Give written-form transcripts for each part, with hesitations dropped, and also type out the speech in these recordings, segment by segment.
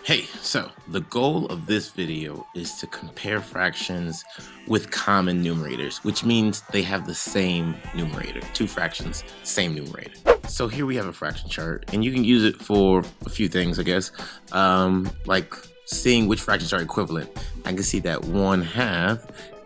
Hey, so the goal of this video is to compare fractions with common numerators, which means they have the same numerator. Two fractions, same numerator. So here we have a fraction chart, and you can use it for a few things, I guess, like seeing which fractions are equivalent. I can see that 1/2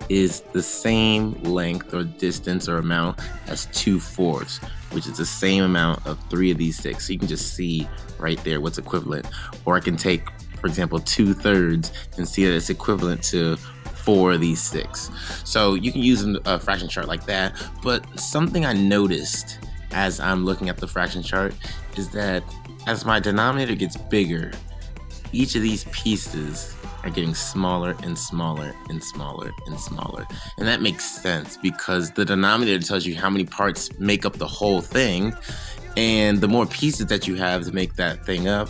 is the same length or distance or amount as 2/4, which is the same amount of 3 of these 6. So you can just see right there what's equivalent. Or I can take, for example, 2/3 and see that it's equivalent to 4 of these 6. So you can use a fraction chart like that. But something I noticed as I'm looking at the fraction chart is that as my denominator gets bigger, each of these pieces are getting smaller and smaller and smaller and smaller. And that makes sense because the denominator tells you how many parts make up the whole thing. And the more pieces that you have to make that thing up,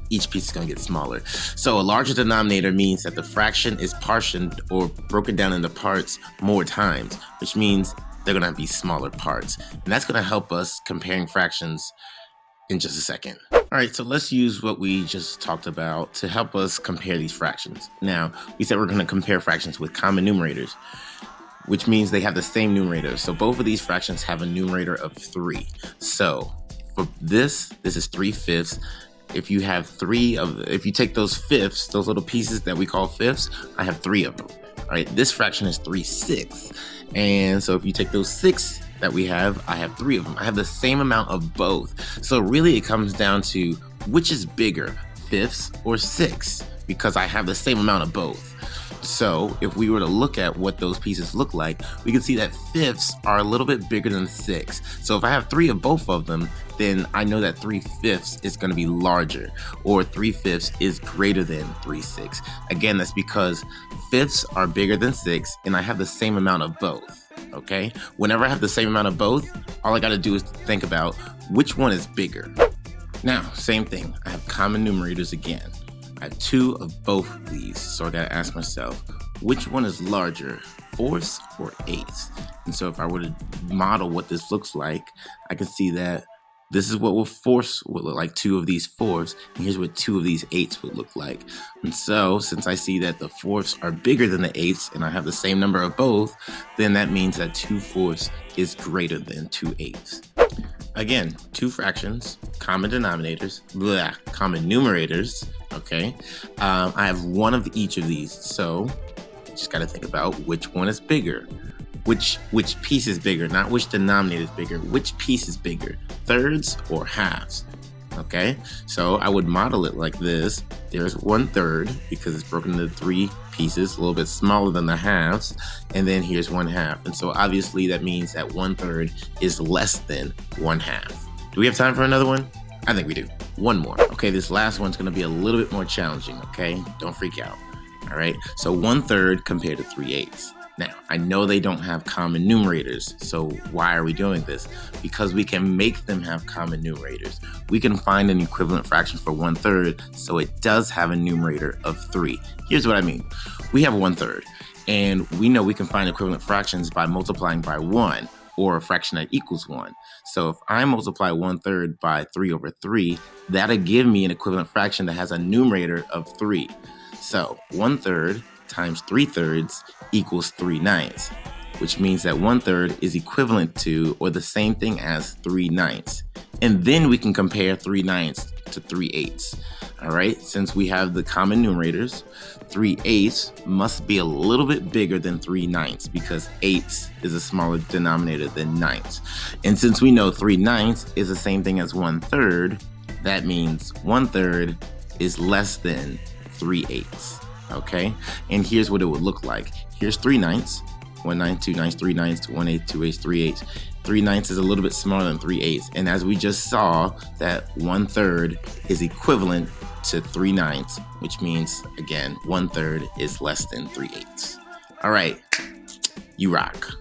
each piece is going to get smaller. So a larger denominator means that the fraction is partitioned or broken down into parts more times, which means they're going to be smaller parts. And that's going to help us comparing fractions in just a second. All right, so let's use what we just talked about to help us compare these fractions. Now, we said we're going to compare fractions with common numerators, which means they have the same numerator. So both of these fractions have a numerator of 3. So for this is 3/5. If you take those fifths, those little pieces that we call fifths, I have 3 of them. All right, this fraction is 3/6. And so if you take those 6 that we have, I have 3 of them. I have the same amount of both. So really it comes down to which is bigger, fifths or 6, because I have the same amount of both. So if we were to look at what those pieces look like, we can see that fifths are a little bit bigger than 6. So if I have 3 of both of them, then I know that 3/5 is going to be larger, or 3/5 is greater than 3/6. Again, that's because fifths are bigger than 6, and I have the same amount of both. Okay? Whenever I have the same amount of both, all I got to do is think about which one is bigger. Now, same thing. I have common numerators again. I have 2 of both of these, so I got to ask myself, which one is larger, 4ths or 8ths? And so if I were to model what this looks like, I can see that this is what 4ths would look like, 2 of these 4ths, and here's what 2 of these 8ths would look like. And so since I see that the 4ths are bigger than the 8ths and I have the same number of both, then that means that 2/4 is greater than 2/8. Again, 2 fractions, common denominators, common numerators, okay? I have 1 of each of these, so just got to think about which one is bigger. Which piece is bigger, not which denominator is bigger, which piece is bigger, thirds or halves, okay? So I would model it like this. There's 1/3 because it's broken into 3 pieces, a little bit smaller than the halves, and then here's 1/2. And so obviously that means that 1/3 is less than 1/2. Do we have time for another one? I think we do. One more. Okay, this last one's gonna be a little bit more challenging, okay? Don't freak out, all right? So 1/3 compared to 3/8. Now, I know they don't have common numerators, so why are we doing this? Because we can make them have common numerators. We can find an equivalent fraction for 1/3, so it does have a numerator of 3. Here's what I mean. We have 1/3, and we know we can find equivalent fractions by multiplying by 1, or a fraction that equals 1. So if I multiply 1/3 by 3/3, that'll give me an equivalent fraction that has a numerator of 3. So 1/3 times 3/3 equals 3/9, which means that 1/3 is equivalent to, or the same thing as 3/9. And then we can compare 3/9 to 3/8. All right, since we have the common numerators, 3/8 must be a little bit bigger than 3/9 because 8 is a smaller denominator than 9. And since we know 3/9 is the same thing as 1/3, that means 1/3 is less than 3/8. Okay, and here's what it would look like. Here's 3/9, 1/9, 2/9, 3/9, 1/8, 2/8, 3/8. 3/9 is a little bit smaller than 3/8, and as we just saw, that 1/3 is equivalent to 3/9, which means again 1/3 is less than 3/8. All right, you rock.